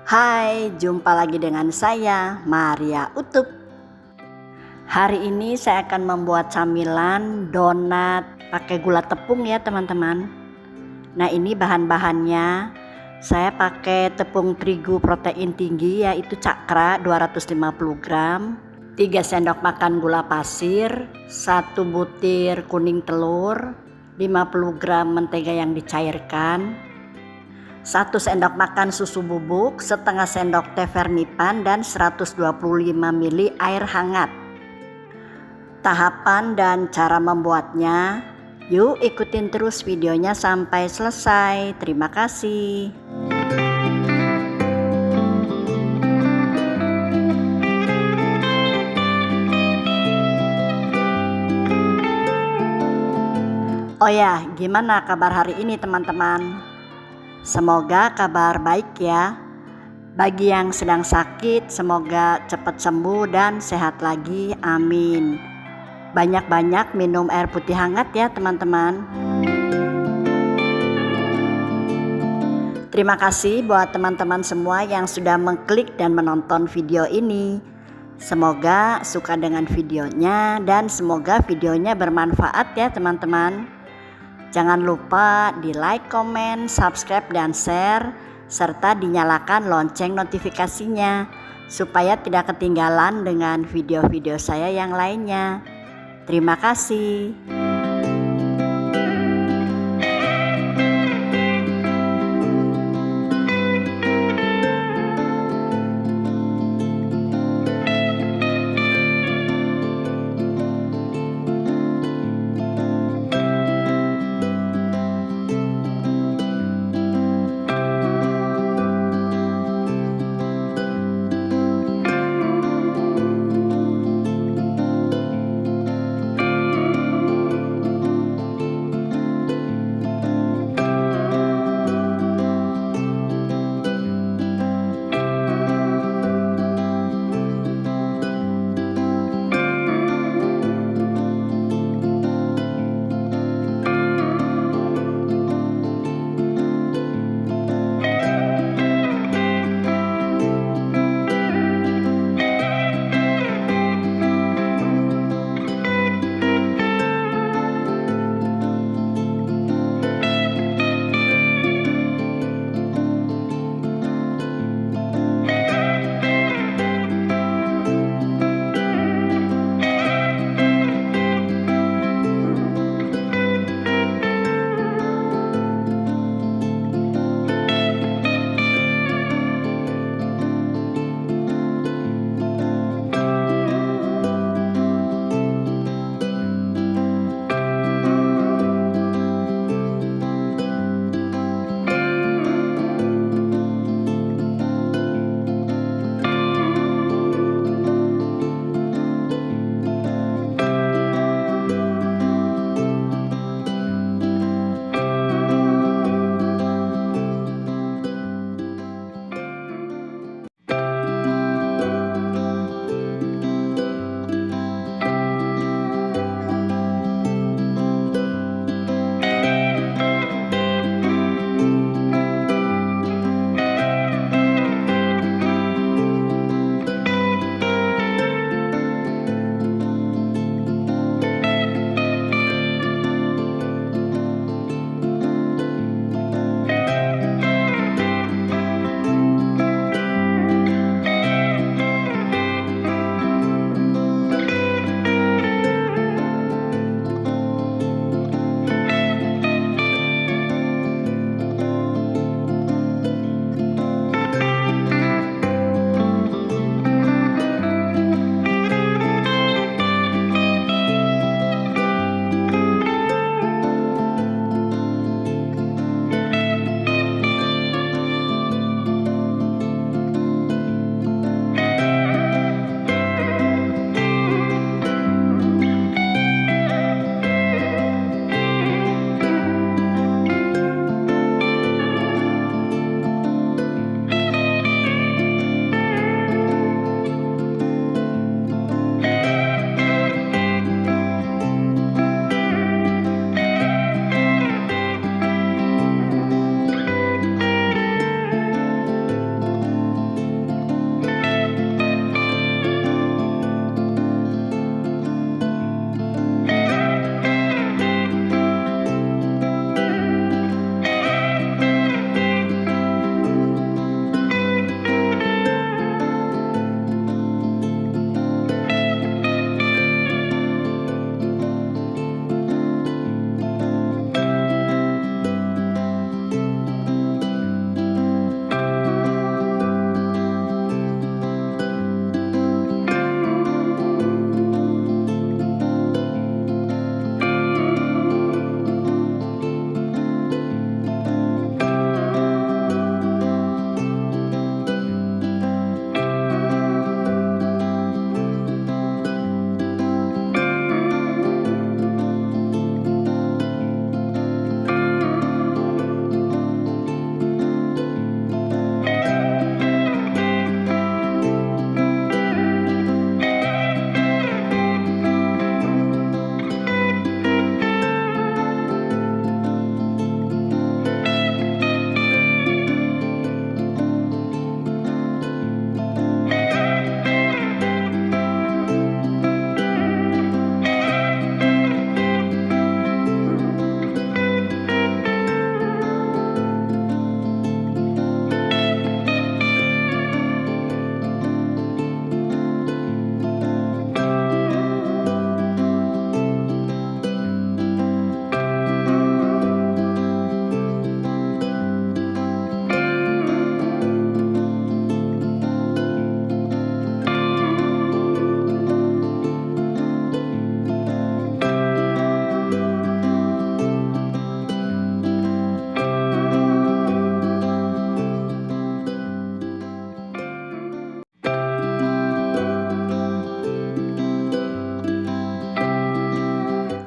Hai, jumpa lagi dengan saya, Maria Utup. Hari ini saya akan membuat camilan donat pakai gula tepung ya teman-teman. Nah ini bahan-bahannya, saya pakai tepung terigu protein tinggi yaitu Cara 250 gram, 3 sendok makan gula pasir, 1 butir kuning telur, 50 gram mentega yang dicairkan, 1 sendok makan susu bubuk, setengah sendok teh vermipan, dan 125 ml air hangat. Tahapan dan cara membuatnya, yuk ikutin terus videonya sampai selesai. Terima kasih. Oh ya, gimana kabar hari ini teman-teman? Semoga kabar baik ya. Bagi yang sedang sakit, semoga cepat sembuh dan sehat lagi, amin. Banyak-banyak minum air putih hangat ya teman-teman. Terima kasih buat teman-teman semua yang sudah mengklik dan menonton video ini. Semoga suka dengan videonya dan semoga videonya bermanfaat ya teman-teman. Jangan lupa di like, komen, subscribe, dan share, serta dinyalakan lonceng notifikasinya supaya tidak ketinggalan dengan video-video saya yang lainnya. Terima kasih.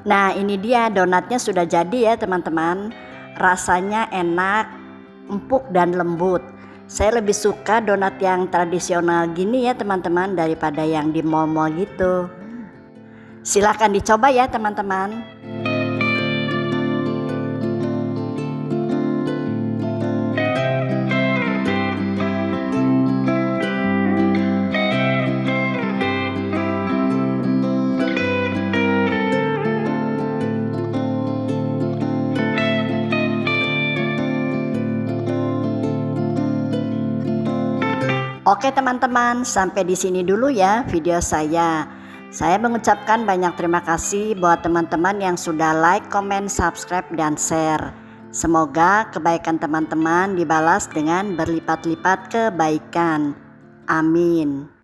Nah, ini dia donatnya sudah jadi ya teman-teman. Rasanya enak, empuk dan lembut. Saya lebih suka donat yang tradisional gini ya teman-teman daripada yang di mall-mall gitu. Silahkan dicoba ya teman-teman. Oke teman-teman, sampai di sini dulu ya video saya. Saya mengucapkan banyak terima kasih buat teman-teman yang sudah like, comment, subscribe, dan share. Semoga kebaikan teman-teman dibalas dengan berlipat-lipat kebaikan. Amin.